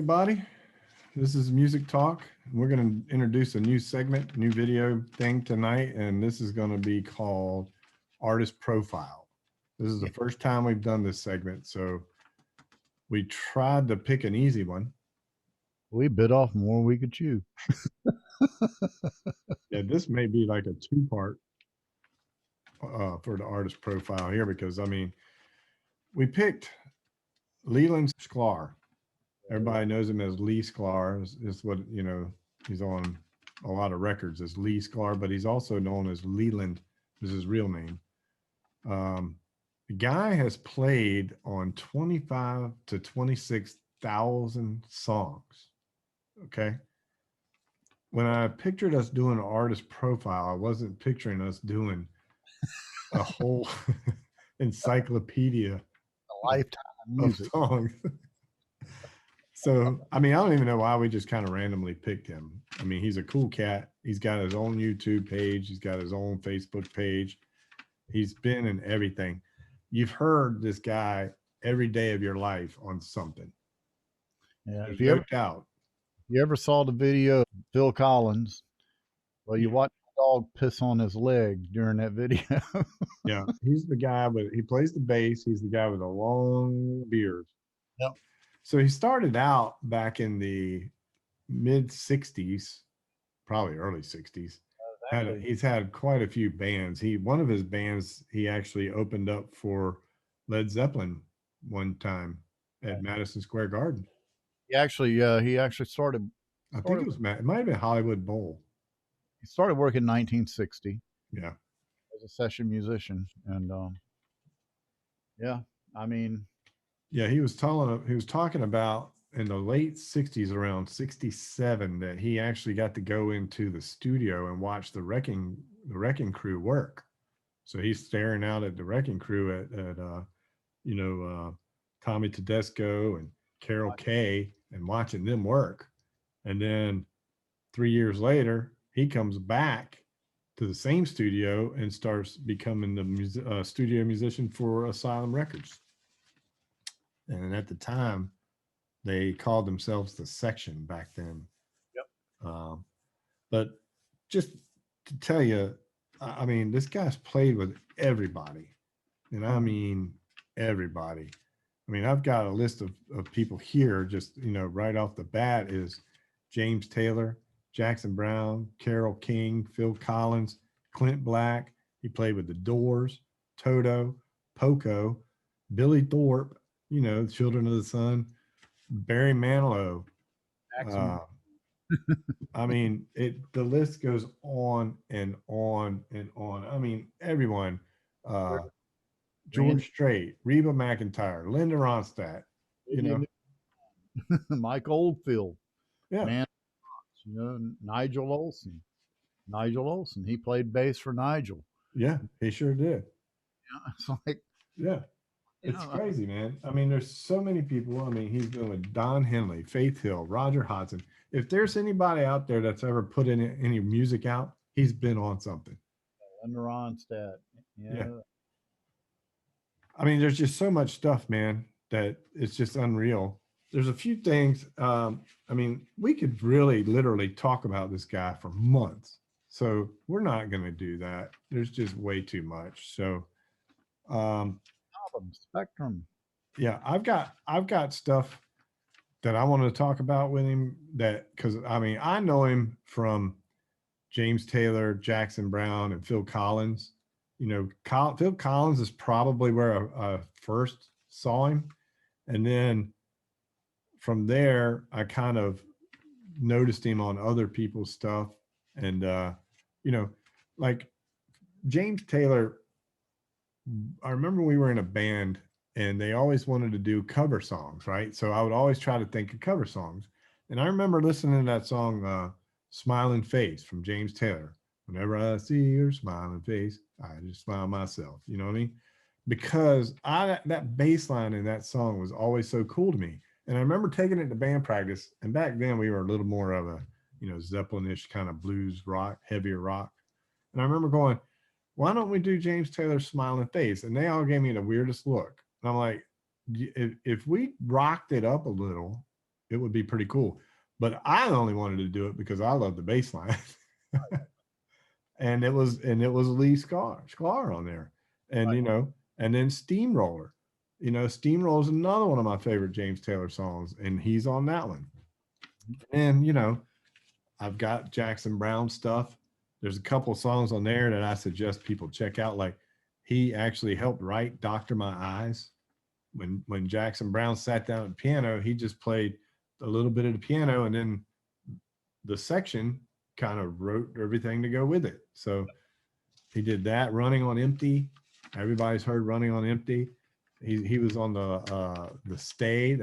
everybody. This is Music Talk. We're going to introduce a new segment, new video thing tonight, and this is going to be called Artist Profile. This is the first time we've done this segment, so we tried to pick an easy one. We bit off more we could chew. Yeah, this may be like a two-part for the artist profile here because, I mean, we picked Leland Sklar. Everybody knows him as Lee Sklar. Is what, you know, he's on a lot of records as Lee Sklar, but he's also known as Leland, is his real name. The guy has played on 25 to 26,000 songs. Okay. When I pictured us doing an artist profile, I wasn't picturing us doing a whole encyclopedia A lifetime of music. songs. So, I mean, I don't even know why we just kind of randomly picked him. I mean, he's a cool cat. He's got his own YouTube page. He's got his own Facebook page. He's been in everything. You've heard this guy every day of your life on something. Yeah, There's if you ever saw the video of Phil Collins, well, you watch the dog piss on his leg during that video. Yeah, he's the guy, but he plays the bass. He's the guy with a long beard. Yep. So he started out back in the mid 60s, probably early 60s. He's had quite a few bands. One of his bands, he actually opened up for Led Zeppelin one time at Madison Square Garden. He actually started. I think it might have been Hollywood Bowl. He started working in 1960. Yeah, as a session musician, and yeah, I mean, yeah, he was talking about in the late 60s, around 67, that he actually got to go into the studio and watch the Wrecking Crew work. So he's staring out at the Wrecking Crew at Tommy Tedesco and Carol Kay and watching them work. And then 3 years later, he comes back to the same studio and starts becoming the studio musician for Asylum Records. And at the time, they called themselves the Section back then. Yep. But just to tell you, I mean, this guy's played with everybody. And I mean, everybody. I mean, I've got a list of people here, just, right off the bat is James Taylor, Jackson Browne, Carole King, Phil Collins, Clint Black. He played with the Doors, Toto, Poco, Billy Thorpe, Children of the Sun, Barry Manilow. I mean, the list goes on and on and on. I mean, everyone, George Strait, Reba McEntire, Linda Ronstadt, Mike Oldfield, yeah, man, Nigel Olsen. He played bass for Nigel. Yeah, he sure did. Yeah, it's like, yeah. It's crazy, man. I mean, there's so many people. I mean, he's been with Don Henley, Faith Hill, Roger Hodgson. If there's anybody out there that's ever put in any music out, he's been on something. Linda Ronstadt. Yeah. I mean, there's just so much stuff, man, that it's just unreal. There's a few things. I mean, we could really literally talk about this guy for months. So we're not going to do that. There's just way too much. So, spectrum. Yeah, I've got stuff that I want to talk about with him, because I mean, I know him from James Taylor, Jackson Browne, and Phil Collins. Phil Collins is probably where I first saw him, and then from there I kind of noticed him on other people's stuff, and like James Taylor. I remember we were in a band and they always wanted to do cover songs, right? So I would always try to think of cover songs. And I remember listening to that song, Smiling Face from James Taylor. Whenever I see your smiling face, I just smile myself. You know what I mean? Because that bass line in that song was always so cool to me. And I remember taking it to band practice. And back then we were a little more of a, Zeppelin-ish kind of blues rock, heavier rock. And I remember going, why don't we do James Taylor's Smiling Face? And they all gave me the weirdest look. And I'm like, if we rocked it up a little, it would be pretty cool. But I only wanted to do it because I love the bass line. And it was Lee Sklar on there. And Right. and then Steamroller. Steamroller is another one of my favorite James Taylor songs, and he's on that one. And I've got Jackson Brown stuff. There's a couple of songs on there that I suggest people check out. Like, he actually helped write Doctor My Eyes. When Jackson Brown sat down at the piano, he just played a little bit of the piano, and then the section kind of wrote everything to go with it. So he did that. Running on Empty. Everybody's heard Running on Empty. He was on the Stay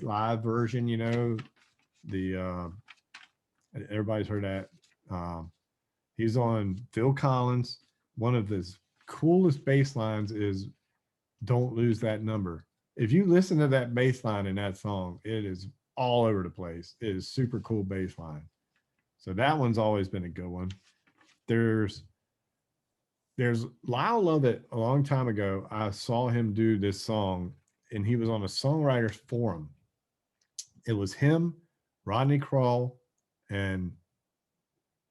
live version, the everybody's heard that. He's on Phil Collins. One of his coolest bass lines is Don't Lose That Number. If you listen to that bass line in that song, it is all over the place. It is super cool bass line. So that one's always been a good one. There's Lyle Lovett. A long time ago, I saw him do this song, and he was on a songwriters forum. It was him, Rodney Crowell, and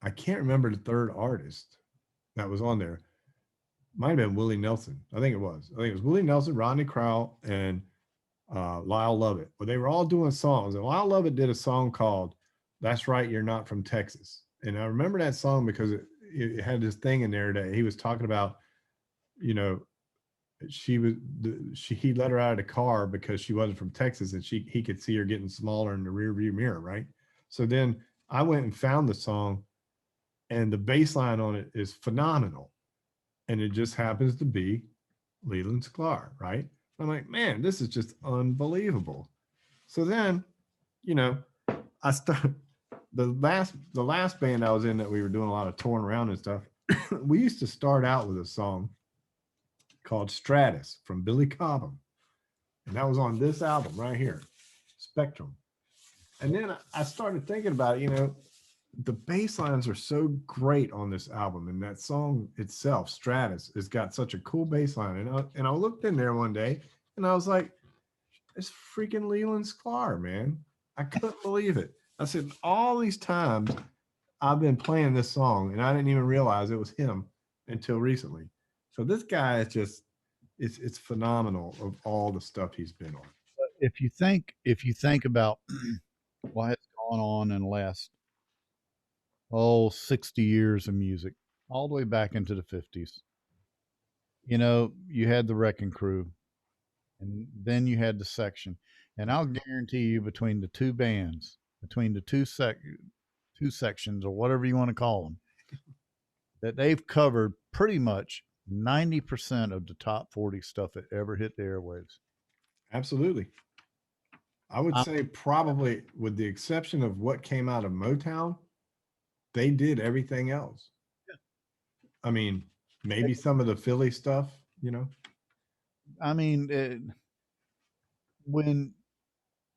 I can't remember the third artist that was on there. Might have been Willie Nelson. I think it was Willie Nelson, Rodney Crowell, and Lyle Lovett. But they were all doing songs, and Lyle Lovett did a song called "That's Right, You're Not From Texas." And I remember that song because it had this thing in there that he was talking about. He let her out of the car because she wasn't from Texas, and he could see her getting smaller in the rear view mirror, right? So then I went and found the song, and the bass line on it is phenomenal. And it just happens to be Leland Sklar, right? I'm like, man, this is just unbelievable. So then, I started the last band I was in that we were doing a lot of touring around and stuff. We used to start out with a song called Stratus from Billy Cobham. And that was on this album right here, Spectrum. And then I started thinking about it, the bass lines are so great on this album, and that song itself, Stratus, has got such a cool bass line. And I looked in there one day, and I was like, it's freaking Leland Sklar, man. I couldn't believe it. I said, all these times I've been playing this song, and I didn't even realize it was him until recently. So this guy is just, it's phenomenal of all the stuff he's been on. If you think about what has gone on in the last 60 years of music, all the way back into the 50s, you had the Wrecking Crew, and then you had the Section, and I'll guarantee you, between the two bands, between the two sections, or whatever you want to call them, that they've covered pretty much 90% of the top 40 stuff that ever hit the airwaves. Absolutely. I would say probably, with the exception of what came out of Motown, they did everything else. Yeah. I mean, maybe some of the Philly stuff, I mean, when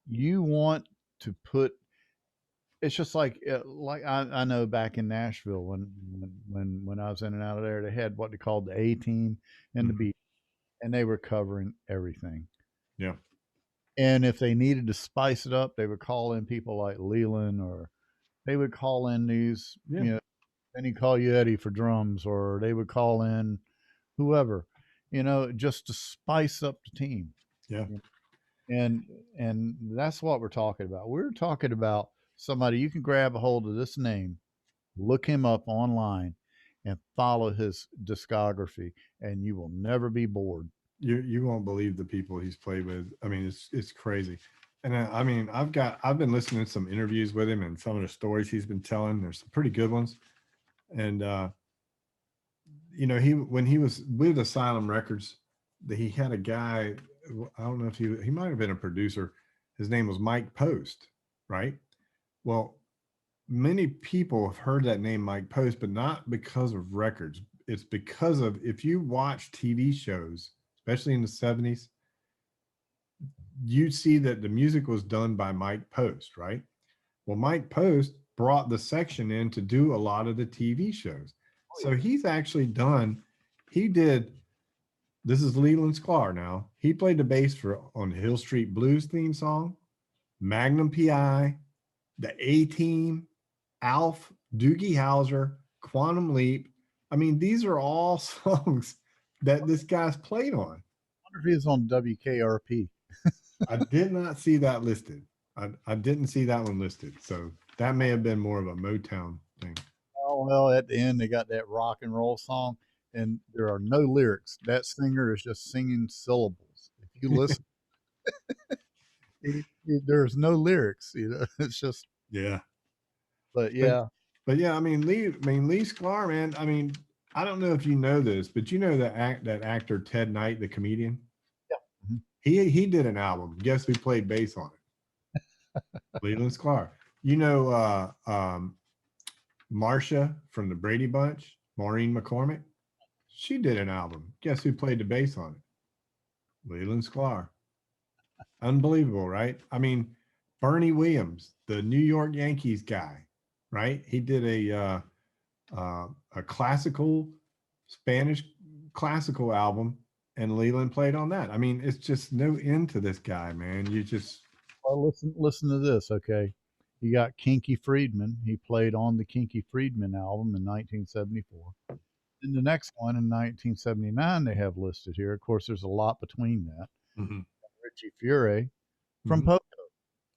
you want to put, it's just like I know back in Nashville, when I was in and out of there, they had what they called the A Team and the B, and they were covering everything. Yeah. And if they needed to spice it up, they would call in people like Leland, or they would call in these, Benny Colletti for drums, or they would call in whoever, just to spice up the team. Yeah. And that's what we're talking about. We're talking about somebody you can grab a hold of this name, look him up online, and follow his discography, and you will never be bored. You won't believe the people he's played with. I mean, it's crazy. And I mean, I've been listening to some interviews with him, and some of the stories he's been telling. There's some pretty good ones. And when he was with Asylum Records, he had a guy, I don't know if he might have been a producer. His name was Mike Post, right? Well, many people have heard that name, Mike Post, but not because of records. It's because of, if you watch TV shows, especially in the 70s, you see that the music was done by Mike Post, right? Well, Mike Post brought the Section in to do a lot of the TV shows. So he's actually this is Leland Sklar now. He played the bass on the Hill Street Blues theme song. Magnum PI, the A Team, Alf, Doogie Howser, Quantum Leap. I mean, these are all songs that this guy's played on. I wonder if he was on WKRP. I did not see that listed. I didn't see that one listed. So that may have been more of a Motown thing. Oh, well, at the end, they got that rock and roll song, and there are no lyrics. That singer is just singing syllables. If you listen, there's no lyrics. It's just, Yeah. but But yeah, but yeah, Lee Sklar, man. I mean, I don't know if you know this, but you know that actor Ted Knight, the comedian. yeah. Mhm. He did an album. Guess who played bass on it? Leland Sklar. You know Marcia from the Brady Bunch, Maureen McCormick. She did an album. Guess who played the bass on it? Leland Sklar. Unbelievable, right? I mean, Bernie Williams, the New York Yankees guy, right? He did a classical Spanish classical album, and Leland played on that. I mean, it's just no end to this guy, man. You just Well, listen to this, okay? You got Kinky Friedman. He played on the Kinky Friedman album in 1974. In the next one in 1979, they have listed here. Of course, there's a lot between that. mhm, Richie Furay from mhm, Poco.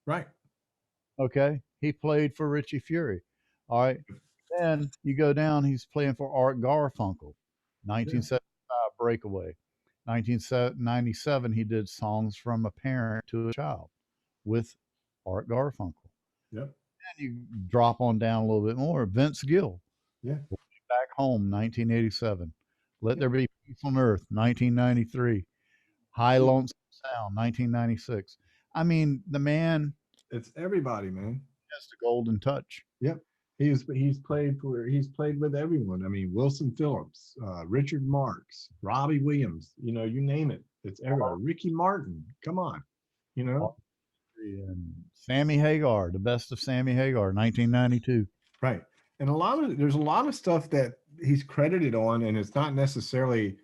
right. Okay, he played for Richie Furay. All right, then you go down. He's playing for Art Garfunkel. Yeah. 1975 Breakaway. 1997 he did songs from a parent to a child with Art Garfunkel. Yep. And you drop on down a little bit more. Vince Gill, Yeah. Back Home, 1987. Let Yeah. There Be Peace on Earth, 1993. High Lonesome Sound, 1996. I mean, the man It's everybody, man. has the golden touch. Yep. He's played with everyone. I mean, Wilson Phillips, Richard Marx, Robbie Williams, you name it. It's everywhere. Ricky Martin. Come on. You know? And Sammy Hagar, the best of Sammy Hagar, 1992. Right. And there's a lot of stuff that he's credited on, and it's not necessarily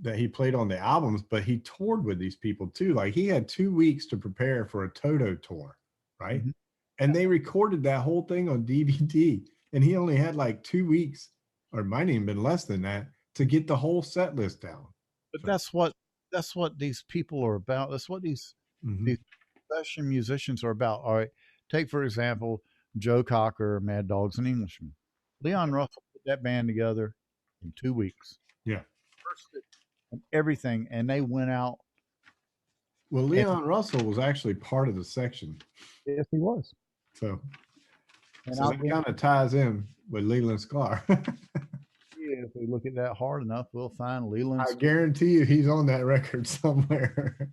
that he played on the albums, but he toured with these people too. Like he had 2 weeks to prepare for a Toto tour, right? Mhm. And they recorded that whole thing on DVD, and he only had like 2 weeks, or it might even been less than that, to get the whole set list down. But So, that's what these people are about. That's what these mhm. professional musicians are about. All right, take for example Joe Cocker, Mad Dogs and Englishmen. Leon Russell put that band together in 2 weeks, Yeah. and everything, and they went out. Well, And Leon Russell was actually part of the section. yes, he was. So, And so I'll that guarantee kind of ties in with Leland Sklar. you, if we look at that hard enough, we'll find Leland I Sklar. guarantee you he's on that record somewhere.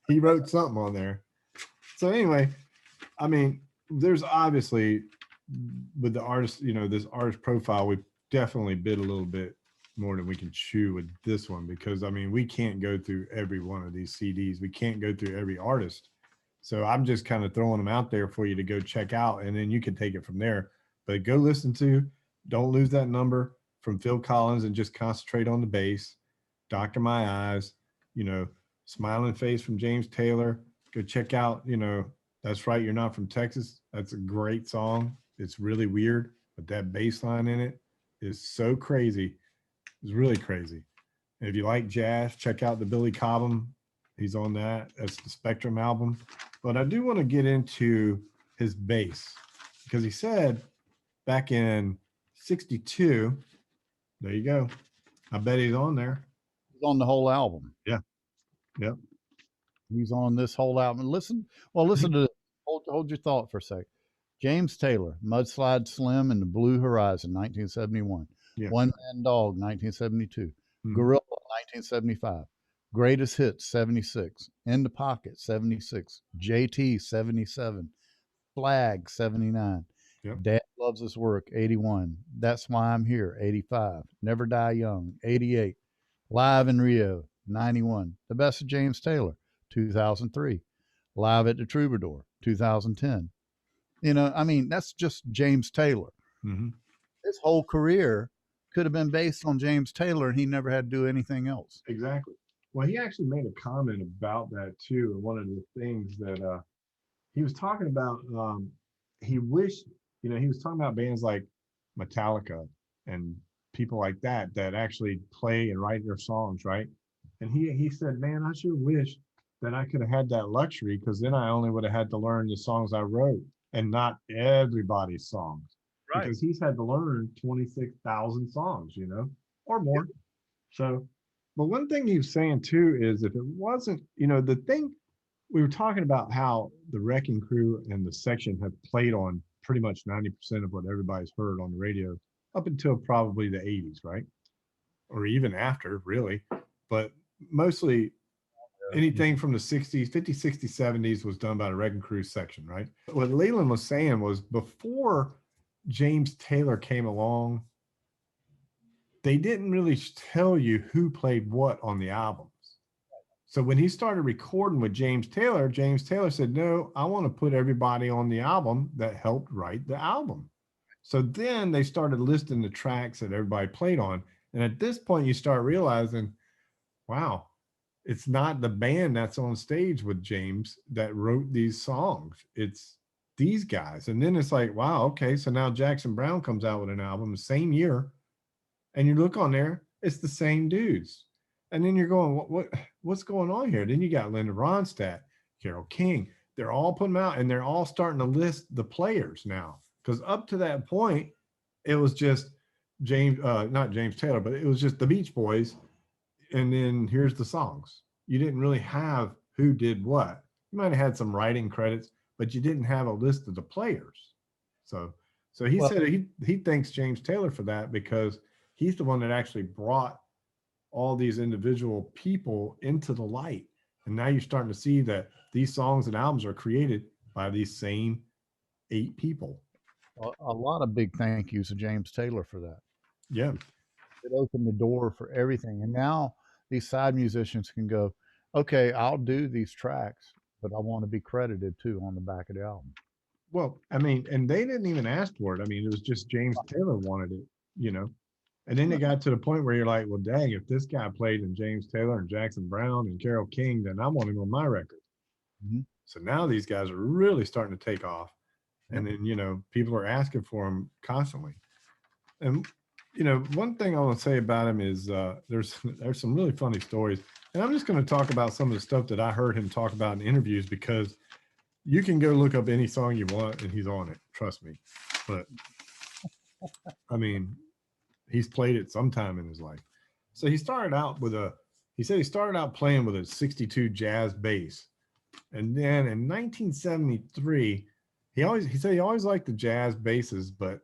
He wrote something on there. So anyway, I mean, there's obviously with the artist, this artist profile, we definitely bid a little bit more than we can chew with this one because I mean, we can't go through every one of these CDs. We can't go through every artist. So I'm just kind of throwing them out there for you to go check out, and then you can take it from there. But go listen to, don't lose that number from Phil Collins and just concentrate on the bass. Doctor My Eyes, you know, Smiling Face from James Taylor. Go check out, That's Right, You're Not From Texas. That's a great song. It's really weird, but that bass line in it is so crazy. It's really crazy. And if you like jazz, check out the Billy Cobham. He's on that. That's the Spectrum album. But I do want to get into his bass because he said back in 62, there you go. I bet he's on there. He's on the whole album. Yeah. Yep. He's on this whole album. Listen to this. Hold your thought for a sec. James Taylor, Mudslide Slim and the Blue Horizon, 1971. Yeah. One Man Dog, 1972. Mhm. Gorilla, 1975. Greatest Hits, 76. In the Pocket, 76. JT, 77. Flag, 79. Yep. Dad Loves His Work, 81. That's Why I'm Here, 85. Never Die Young, 88. Live in Rio, 91. The Best of James Taylor, 2003. Live at the Troubadour, 2010. I mean, that's just James Taylor. Mm-hmm. His whole career could have been based on James Taylor, and he never had to do anything else. Exactly. Well, he actually made a comment about that too. And one of the things that he was talking about he wished, he was talking about bands like Metallica and people like that that actually play and write their songs, right? And he said, man, I sure wish that I could have had that luxury, because then I only would have had to learn the songs I wrote and not everybody's songs, Right. because he's had to learn 26,000 songs, or more. So, but one thing he was saying too is, if it wasn't, the thing we were talking about, how the Wrecking Crew and the Section have played on pretty much 90% of what everybody's heard on the radio up until probably the 80s, right? Or even after, really. But mostly anything from the 60s, 50s, 60s, 70s was done by the Wrecking Crew Section, right? What Leland was saying was, before James Taylor came along, they didn't really tell you who played what on the albums. So when he started recording with James Taylor said, no, I want to put everybody on the album that helped write the album. So then they started listing the tracks that everybody played on. And at this point, you start realizing, wow, it's not the band that's on stage with James that wrote these songs. It's these guys. And then it's like, wow, okay. So now Jackson Browne comes out with an album the same year, and you look on there, it's the same dudes. And then you're going, what's going on here? Then you got Linda Ronstadt, Carole King. They're all putting them out, and they're all starting to list the players now. Because up to that point, it was just not James Taylor, but it was just the Beach Boys. And then here's the songs. You didn't really have who did what. You might have had some writing credits, but you didn't have a list of the players. So he Well, said he thanks James Taylor for that, because he's the one that actually brought all these individual people into the light. And now you're starting to see that these songs and albums are created by these same 8 people. a lot of big thank yous to James Taylor for that. Yeah. It opened the door for everything. And now these side musicians can go, okay, I'll do these tracks, but I want to be credited too on the back of the album. Well, I mean, and they didn't even ask for it. I mean, it was just James Taylor wanted it, you know. And then it got to the point where you're like, well, dang, if this guy played in James Taylor and Jackson Browne and Carole King, then I want him on my record. Mm-hmm. So now these guys are really starting to take off. Yep. And then, people are asking for them constantly. And, one thing I want to say about him is there's some really funny stories. And I'm just going to talk about some of the stuff that I heard him talk about in interviews, because you can go look up any song you want and he's on it. Trust me. But I mean, he's played it sometime in his life. So he said he started out playing with a 62 jazz bass. And then in 1973, he said he always liked the jazz basses, but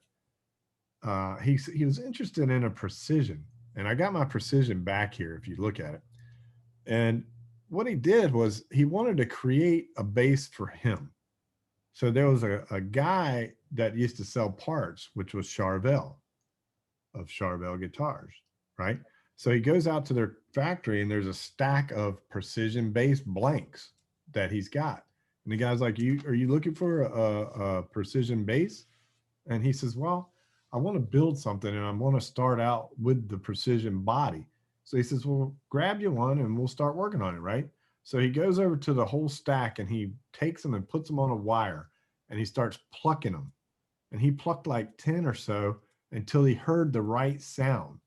he was interested in a precision. And I got my precision back here if you look at it. And what he did was he wanted to create a bass for him. So there was a guy that used to sell parts, which was Charvel of Charvel Guitars, right? So he goes out to their factory, and there's a stack of precision bass blanks that he's got. And the guy's like, are you looking for a precision bass? And he says, well, I want to build something, and I want to start out with the precision body. So he says, well, grab you one and we'll start working on it, right? So he goes over to the whole stack, and he takes them and puts them on a wire, and he starts plucking them. And he plucked like 10 or so until he heard the right sound.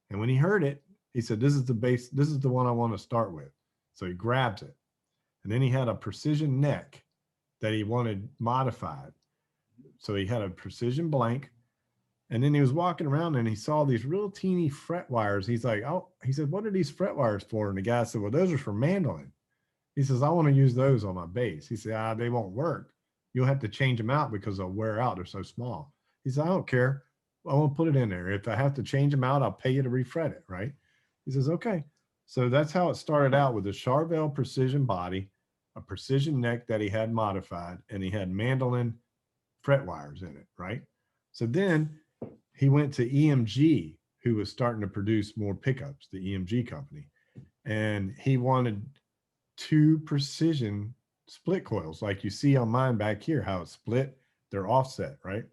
And when he heard it, he said, this is the bass. This is the one I want to start with. So he grabs it. And then he had a precision neck that he wanted modified. So he had a precision blank. And then he was walking around, and he saw these real teeny fret wires. He's like, oh, he said, what are these fret wires for? And the guy said, well, those are for mandolin. He says, I want to use those on my bass. He said, they won't work. You'll have to change them out because they'll wear out. They're so small. He said, I don't care. I won't put it in there. If I have to change them out, I'll pay you to refret it, right? He says, okay. So that's how it started out, with a Charvel precision body, a precision neck that he had modified, and he had mandolin fret wires in it, right? So then he went to EMG, who was starting to produce more pickups, the EMG company. And he wanted 2 precision split coils, like you see on mine back here, how it's split, they're offset, right?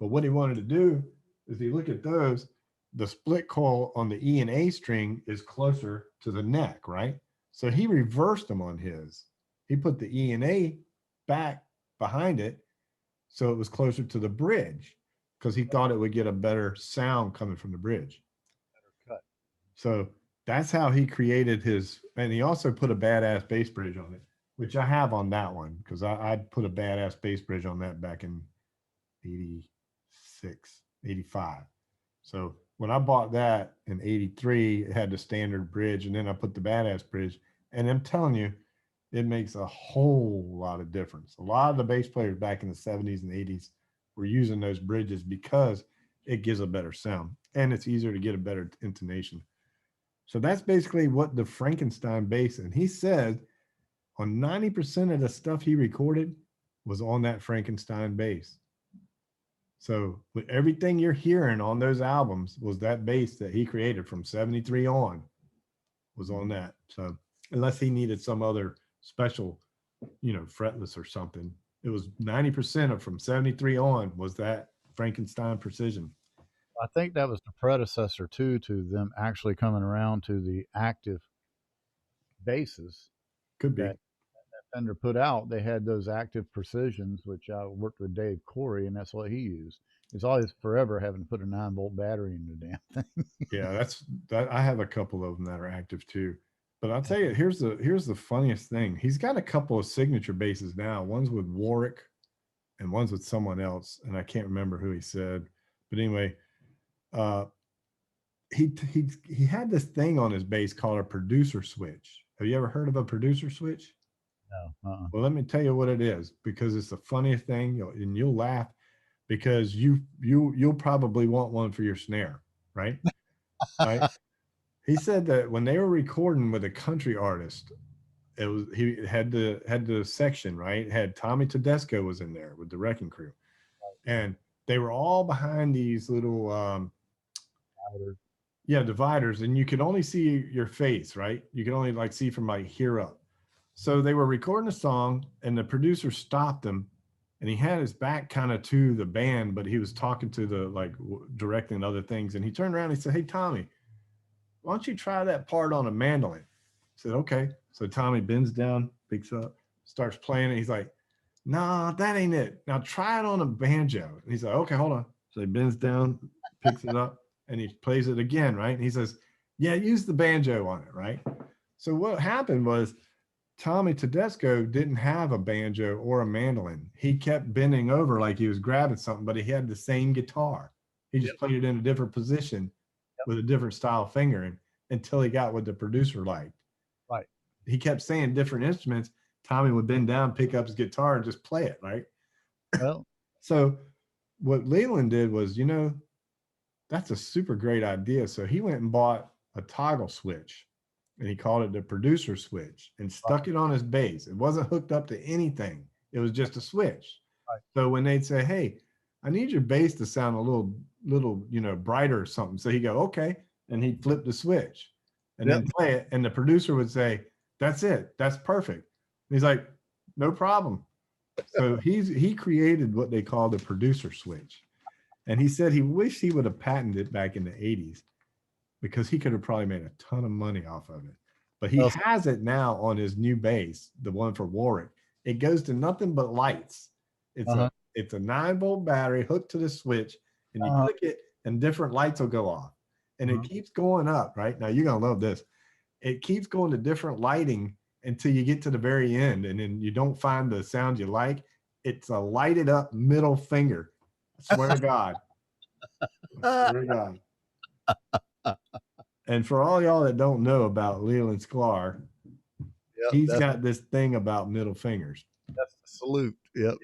But what he wanted to do is, you look at those, the split coil on the E and A string is closer to the neck, right? So he reversed them on his. He put the E and A back behind it, so it was closer to the bridge because he thought it would get a better sound coming from the bridge. Cut. So that's how he created his, and he also put a badass bass bridge on it, which I have on that one because I put a badass bass bridge on that back in 86, 85. So when I bought that in 83, it had the standard bridge, and then I put the badass bridge. And I'm telling you, it makes a whole lot of difference. A lot of the bass players back in the 70s and 80s were using those bridges because it gives a better sound and it's easier to get a better intonation. So that's basically what the Frankenstein bass, and he said on 90% of the stuff he recorded was on that Frankenstein bass. So with everything you're hearing on those albums was that bass that he created from 73 on was on that. So unless he needed some other special, fretless or something, it was 90% of from 73 on was that Frankenstein precision. I think that was the predecessor too to them actually coming around to the active basses Could be. that Fender put out. They had those active precisions, which I worked with Dave Corey, and that's what he used. He's always forever having to put a 9-volt battery in the damn thing. Yeah, that's that. I have a couple of them that are active too. But I'll tell you, here's the funniest thing. He's got a couple of signature basses now. One's with Warwick, and one's with someone else, and I can't remember who he said. But anyway, uh, he had this thing on his bass called a producer switch. Have you ever heard of a producer switch? No, Well, let me tell you what it is because it's the funniest thing, and you'll laugh because you'll probably want one for your snare, right? Right. He said that when they were recording with a country artist, it was he had the section, right? It had Tommy Tedesco was in there with the Wrecking Crew, and they were all behind these little dividers, and you could only see your face, right? You could only like see from like here up. So they were recording a song, and the producer stopped them, and he had his back kind of to the band, but he was talking to the directing other things, and he turned around and he said, "Hey Tommy, why don't you try that part on a mandolin?" I said, "Okay." So Tommy bends down, picks up, starts playing it. He's like, "Nah, that ain't it. Now try it on a banjo." And he's like, "Okay, hold on." So he bends down, picks it up, and he plays it again, right? And he says, "Yeah, use the banjo on it," right? So what happened was Tommy Tedesco didn't have a banjo or a mandolin. He kept bending over like he was grabbing something, but he had the same guitar. He just played it in a different position with a different style fingering until he got what the producer liked. right. He kept saying different instruments. Tommy would bend down, pick up his guitar, and just play it, right? Well, So what Leland did was, that's a super great idea. So he went and bought a toggle switch, and he called it the producer switch, and stuck it on his bass. It wasn't hooked up to anything. It was just a switch. right. So when they'd say, "Hey, I need your bass to sound a little, brighter or something," so he'd go, "Okay," and he'd flip the switch and Yep. then play it, and the producer would say, "That's it. That's perfect." And he's like, "No problem." So he created what they call the producer switch, and he said he wished he would have patented it back in the 80s because he could have probably made a ton of money off of it. But he Well, has it now on his new bass, the one for Warwick. It goes to nothing but lights. It's uh-huh. a 9-volt battery hooked to the switch, and you Uh-huh. click it, and different lights will go off, and it Uh-huh. keeps going up. Right now, you're gonna love this. It keeps going to different lighting until you get to the very end, and then you don't find the sound you like. It's a lighted up middle finger. I swear to God. I swear to God. And for all y'all that don't know about Leland Sklar, Yep. he's That's got this thing about middle fingers. that's the salute. Yep.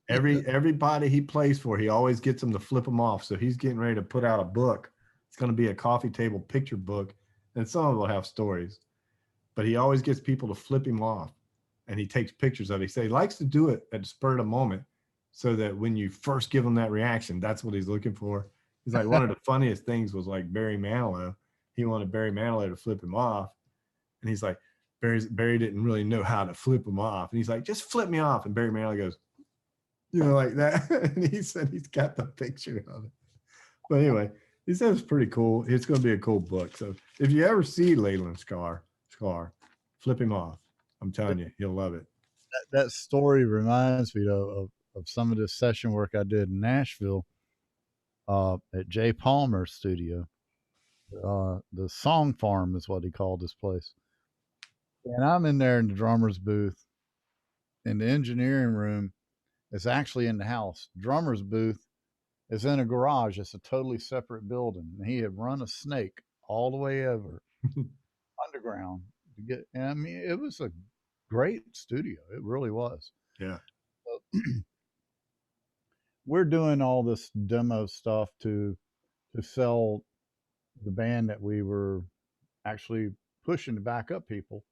Everybody he plays for, he always gets them to flip them off. So he's getting ready to put out a book. It's going to be a coffee table picture book, and some of it will have stories. But he always gets people to flip him off, and he takes pictures of it. He says he likes to do it at the spur of the moment, so that when you first give him that reaction, that's what he's looking for. He's like, one of the funniest things was like Barry Manilow. He wanted Barry Manilow to flip him off, and he's like, Barry didn't really know how to flip him off, and he's like, "Just flip me off." And Barry Manilow goes, like that. And he said he's got the picture of it. But anyway, he said it's pretty cool. It's going to be a cool book. So if you ever see Leland Sklar, flip him off. I'm telling you, you'll love it. that story reminds me of some of this session work I did in Nashville at Jay Palmer's studio. The Song Farm is what he called this place. And I'm in there in the drummer's booth, and the engineering room is actually in the house. Drummer's booth is in a garage. It's a totally separate building. And he had run a snake all the way over underground to get. And I mean, it was a great studio. It really was. Yeah. So, we're doing all this demo stuff to sell the band that we were actually pushing to back up people.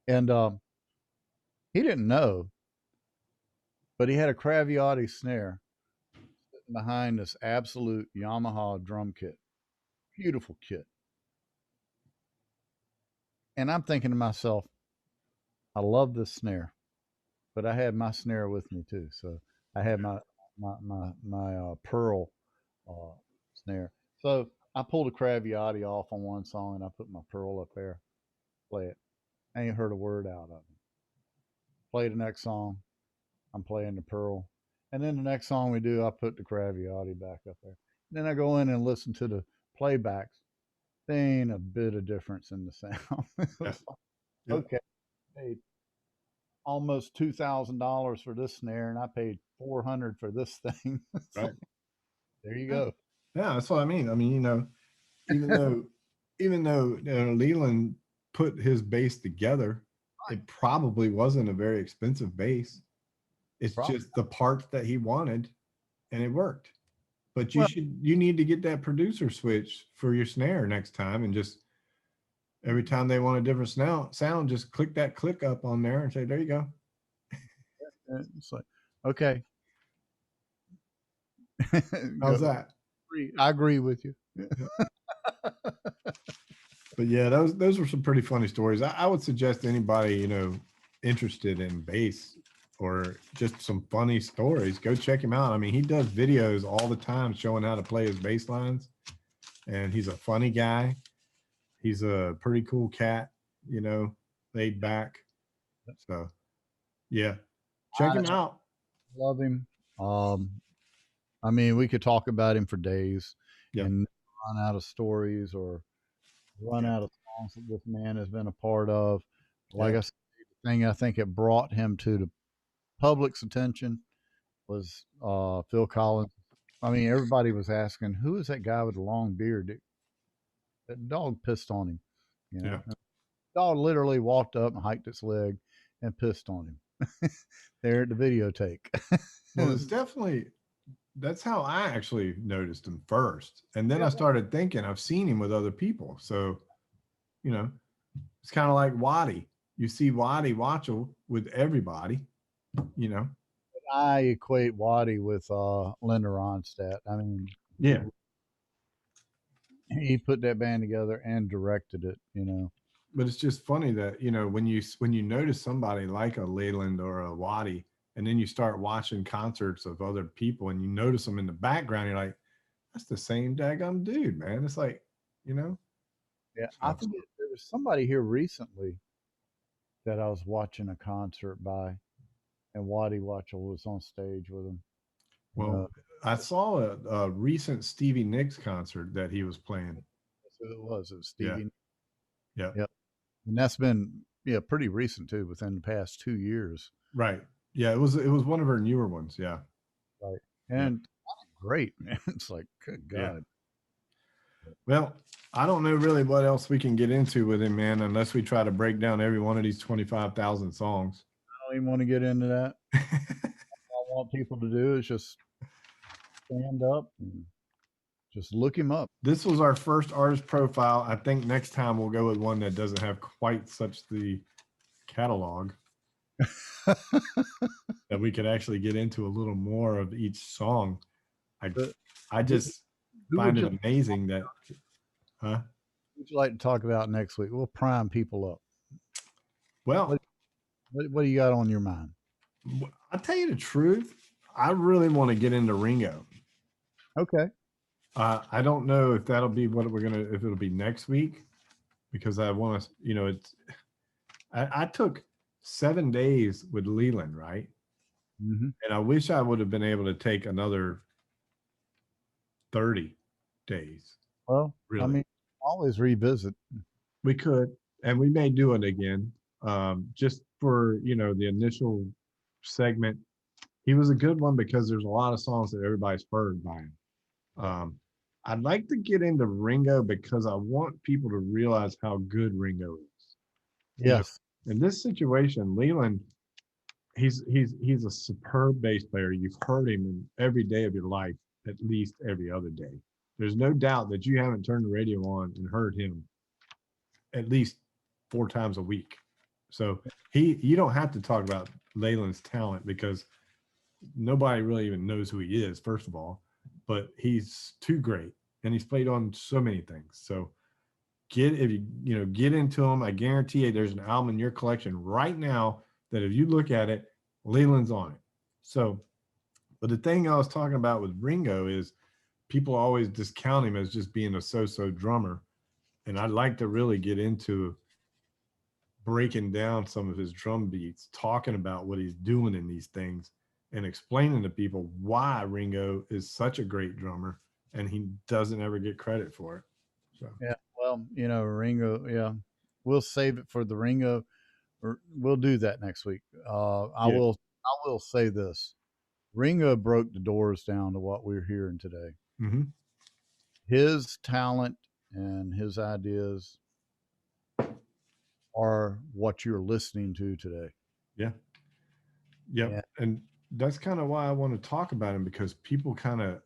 And he didn't know, but he had a Craviotti snare sitting behind this absolute Yamaha drum kit. Beautiful kit. And I'm thinking to myself, I love this snare, but I had my snare with me too. So I had my Pearl uh, snare. So I pulled a Craviotti off on one song and I put my Pearl up there, play it. I ain't heard a word out of it. Play the next song. I'm playing the Pearl. And then the next song we do, I put the Craviotti back up there. Then I go in and listen to the playbacks. There ain't a bit of difference in the sound. Yeah. Like, okay, I paid almost $2,000 for this snare, and I paid $400 for this thing. So, Right. there you Yeah. go. Yeah, that's what I mean. I mean, even though Leland put his bass together, it probably wasn't a very expensive bass. It's Probably. just the parts that he wanted, and it worked. But Well, you need to get that producer switch for your snare next time, and just every time they want a different sound, just click that click up on there and say, there you go. it's like, okay, How's go. that? I agree with you. But yeah, those were some pretty funny stories. I would suggest anybody, interested in bass or just some funny stories, go check him out. I mean, he does videos all the time showing how to play his bass lines, and he's a funny guy. He's a pretty cool cat, laid back. So yeah, check him I out. love him. I mean, we could talk about him for days Yeah, and run out of stories or run yeah, out of songs that this man has been a part of. Like yeah. I said, the thing I think it brought him to the public's attention was Phil Collins. I mean, everybody was asking, who is that guy with the long beard? That dog pissed on him. You Yeah. know, the dog literally walked up and hiked its leg and pissed on him there at the videotape. Well, it's definitely that's how I actually noticed him first. And then Yeah. I started thinking I've seen him with other people. So, you know, it's kind of like Waddy. You see Waddy Watchell with everybody, you know. I equate Waddy with Linda Ronstadt. I mean, Yeah. he put that band together and directed it. You know, But it's just funny that, when you notice somebody like a Leland or a Waddy, and then you start watching concerts of other people and you notice them in the background, you're like, that's the same daggum dude, man. It's like, you know. yeah. I So think there was somebody here recently that I was watching a concert by, and Waddy Watchell was on stage with him. well, I saw a recent Stevie Nicks concert that he was playing. That's who it was. It was Yeah. Stevie. Yeah. Yep. And that's been pretty recent too, within the past 2 years. Right. Yeah. It was one of her newer ones. Yeah. Right. Yeah. And great, man. It's like, good Yeah. God. Well, I don't know really what else we can get into with him, man, unless we try to break down every one of these 25,000 songs. I don't even want to get into that. All I want people to do is just stand up and just look him up. This was our first artist profile. I think next time we'll go with one that doesn't have quite such the catalog, that we could actually get into a little more of each song. But I just who find would it you amazing that, huh? would you like to talk about next week? We'll prime people up. Well, What do you got on your mind? I'll tell you the truth. I really want to get into Ringo. Okay. I don't know if that'll be if it'll be next week, because I want to, it's, I took 7 days with Leland, right? Hmm. And I wish I would have been able to take another 30 days. Well, I Really, mean, always revisit. we could, and we may do it again. Just for the initial segment, he was a good one because there's a lot of songs that everybody's heard by him. Um, I'd like to get into Ringo because I want people to realize how good Ringo is. You know, Yes. in this situation, Leland, he's a superb bass player. You've heard him in every day of your life, at least every other day. There's no doubt that you haven't turned the radio on and heard him at least 4 times a week. So you don't have to talk about Leyland's talent because nobody really even knows who he is, first of all, but he's too great and he's played on so many things. So if you get into him, I guarantee you there's an album in your collection right now that if you look at it, Leland's on it. So, but the thing I was talking about with Ringo is people always discount him as just being a so-so drummer. And I'd like to really get into breaking down some of his drum beats, talking about what he's doing in these things, and explaining to people why Ringo is such a great drummer and he doesn't ever get credit for it. So, Yeah. Well, Ringo. Yeah, we'll save it for the Ringo. Or we'll do that next week. I yeah. will. I will say this: Ringo broke the doors down to what we're hearing today. Mm-hmm. His talent and his ideas are what you're listening to today. Yeah. Yep. And And that's kind of why I want to talk about him because people kind of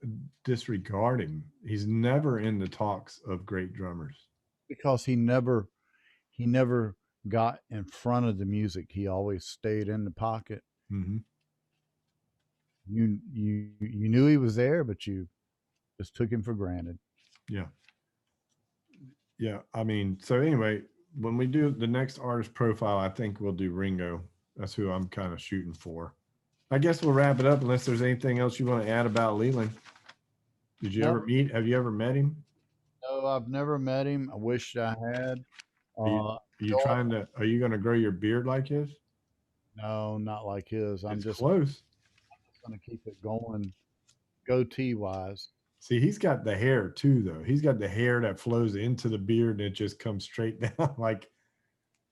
disregard him. He's never in the talks of great drummers. because he never got in front of the music. He always stayed in the pocket. Mm-hmm. You knew he was there, but you just took him for granted. Yeah. Yeah. I mean, so anyway, when we do the next artist profile, I think we'll do Ringo. That's who I'm kind of shooting for. I guess we'll wrap it up unless there's anything else you want to add about Leland. Did you ever No, meet? Have you ever met him? no, I've never met him. I wish I had. Are you, Uh, are you going to grow your beard like his? no, not like his. I'm It's just close. going to keep it going, goatee wise. See, he's got the hair too, though. He's got the hair that flows into the beard and it just comes straight down. Like,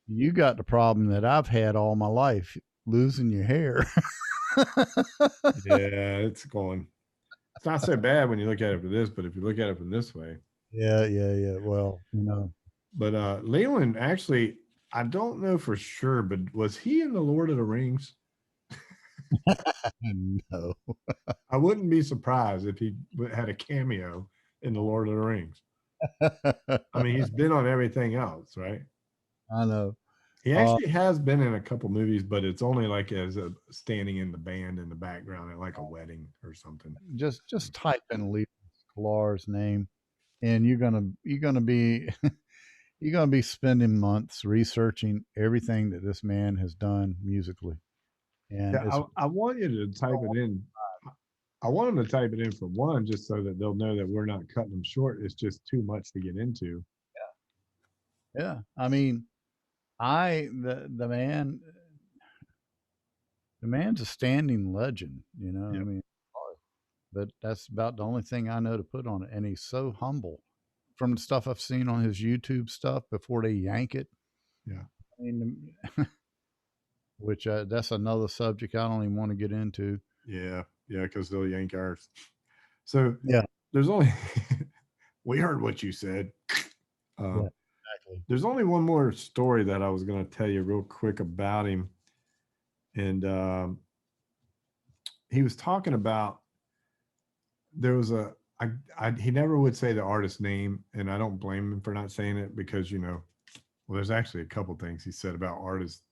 You got the problem that I've had all my life, losing your hair. yeah, it's going. It's not so bad when you look at it from this, but if you look at it from this way. Yeah, yeah, yeah. Well, But Leland, actually, I don't know for sure, but was he in the Lord of the Rings? no. I wouldn't be surprised if he had a cameo in the Lord of the Rings. I mean, he's been on everything else, right? I know. He Uh, actually has been in a couple movies, but it's only like as a standing in the band in the background at like a wedding or something. just type in Leland Sklar's name, and you're gonna be you're gonna be spending months researching everything that this man has done musically, and Yeah, it's I want you to type it in. I want them to type it in for one, just so that they'll know that we're not cutting them short. It's just too much to get into. yeah. I mean, I the man's a standing legend. I Yep. mean, but that's about the only thing I know to put on it. And he's so humble. From the stuff I've seen on his YouTube stuff before they yank it, Yeah. I mean, which that's another subject I don't even want to get into. Yeah. Yeah. Because they'll yank ours. So Yeah, there's only, we heard what you said. yeah, Um, exactly. there's only one more story that I was going to tell you real quick about him. And he was talking about there was he never would say the artist's name. And I don't blame him for not saying it because, well, there's actually a couple things he said about artists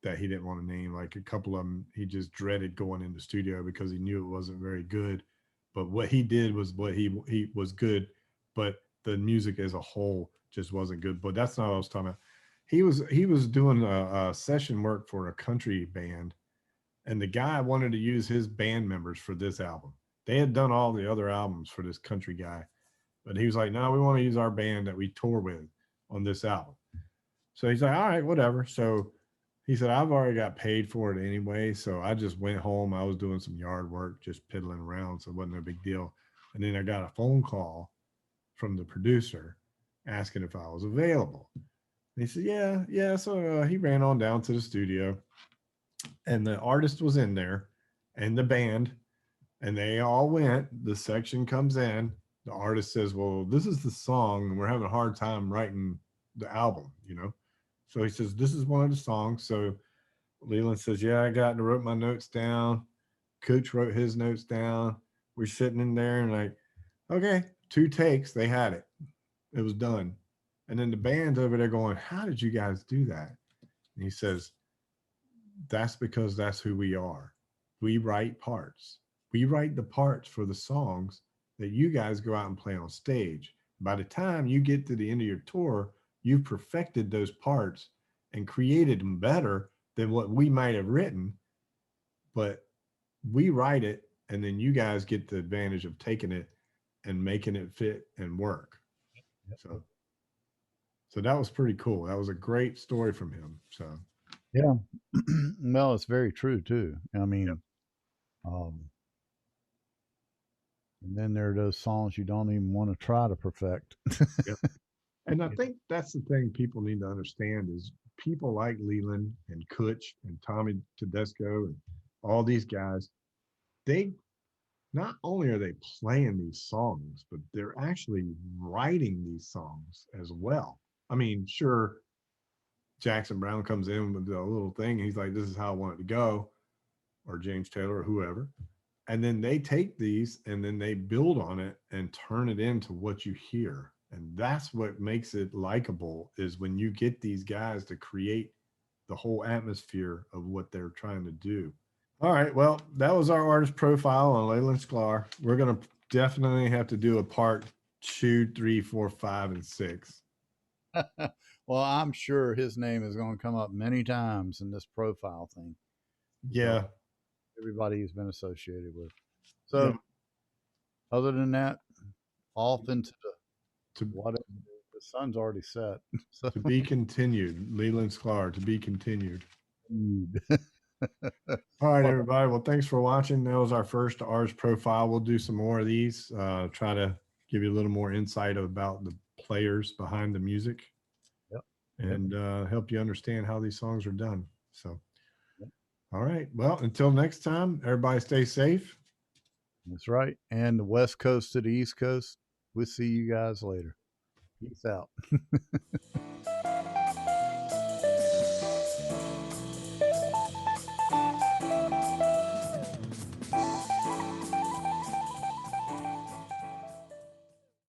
that he didn't want to name. Like a couple of them, he just dreaded going in the studio because he knew it wasn't very good. But what he did was what he was good, but the music as a whole just wasn't good. But that's not what I was talking about. He was doing a session work for a country band, and the guy wanted to use his band members for this album. They had done all the other albums for this country guy, but he was like, "No, we want to use our band that we tour with on this album." So he's like, all right, whatever. So He said, I've already got paid for it anyway. So I just went home. I was doing some yard work, just piddling around. So it wasn't a big deal. And then I got a phone call from the producer asking if I was available. And he said, yeah, yeah. So he ran on down to the studio, and the artist was in there and the band, and they all went. The section comes in. The artist says, well, this is the song, and we're having a hard time writing the album, you know? So he says, this is one of the songs. So Leland says, yeah, I got and wrote my notes down. Coach wrote his notes down. We're sitting in there and like, okay, 2 takes, they had it. It was done. And then the band's over there going, how did you guys do that? And he says, that's because that's who we are. We write parts. We write the parts for the songs that you guys go out and play on stage. By the time you get to the end of your tour, you've perfected those parts and created them better than what we might have written. But we write it, and then you guys get the advantage of taking it and making it fit and work. Yep. So, so that was pretty cool. That was a great story from him. So, Yeah. Well, it's very true too. I yep, mean, um, and then there are those songs you don't even want to try to perfect. yep. And I think that's the thing people need to understand is people like Leland and Kutch and Tommy Tedesco and all these guys, they not only are they playing these songs, but they're actually writing these songs as well. I mean, sure, Jackson Brown comes in with a little thing. He's like, this is how I want it to go, or James Taylor or whoever. And then they take these and then they build on it and turn it into what you hear. And that's what makes it likable is when you get these guys to create the whole atmosphere of what they're trying to do. All right. Well, that was our artist profile on Leland Sklar. We're going to definitely have to do a part 2, 3, 4, 5, and 6. Well, I'm sure his name is going to come up many times in this profile thing. So Yeah. everybody he's been associated with. Yeah. So other than that, off into the To, what the sun's already set. So to be continued. Leland Sklar, to be continued. All right, well, everybody. Well, thanks for watching. That was our first artist profile. We'll do some more of these, try to give you a little more insight about the players behind the music yep, yep, and help you understand how these songs are done. So, yep, all right. Well, until next time, everybody stay safe. that's right. And the West Coast to the East Coast, we'll see you guys later. Peace out.